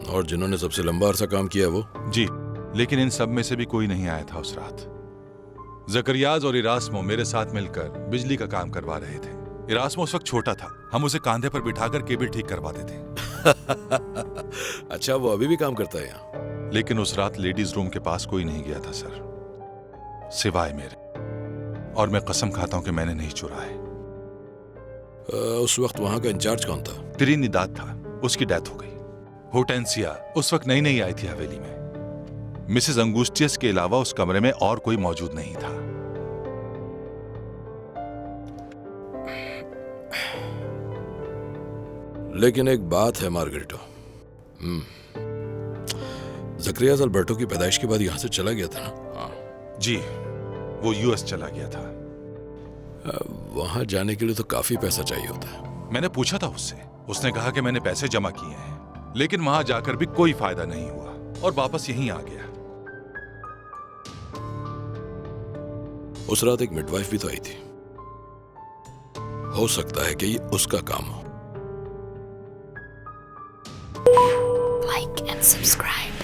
और जिन्होंने सबसे लंबा अरसा काम किया वो? जी, लेकिन इन सब में से भी कोई नहीं आया था उस रात। जकरियाज और इरास्मो मेरे साथ मिलकर बिजली का काम करवा रहे थे। इरास्मो उस वक्त छोटा था, हम उसे कांधे पर बिठाकर केबल ठीक करवाते थे। अच्छा, वो अभी भी काम करता है यहाँ? लेकिन उस रात लेडीज रूम के पास कोई नहीं गया था सर, सिवाय मेरे। और मैं कसम खाता हूं कि मैंने नहीं चुराए। उस वक्त वहां का इंचार्ज कौन था? त्रिनिदाद था, उसकी डेथ हो गई। होटेंसिया उस वक्त नई नई आई थी हवेली में। मिसेस अंगुस्टियस के अलावा उस कमरे में और कोई मौजूद नहीं था। लेकिन एक बात है मार्गरेटो, जकरियाज अल्बर्टो की पैदाइश के बाद यहां से चला गया था ना? हाँ जी, वो यूएस चला गया था। वहां जाने के लिए तो काफी पैसा चाहिए होता है। मैंने पूछा था उससे, उसने कहा कि मैंने पैसे जमा किए हैं, लेकिन वहां जाकर भी कोई फायदा नहीं हुआ और वापस यहीं आ गया। उस रात एक मिडवाइफ भी तो आई थी, हो सकता है कि ये उसका काम हो। Like and subscribe.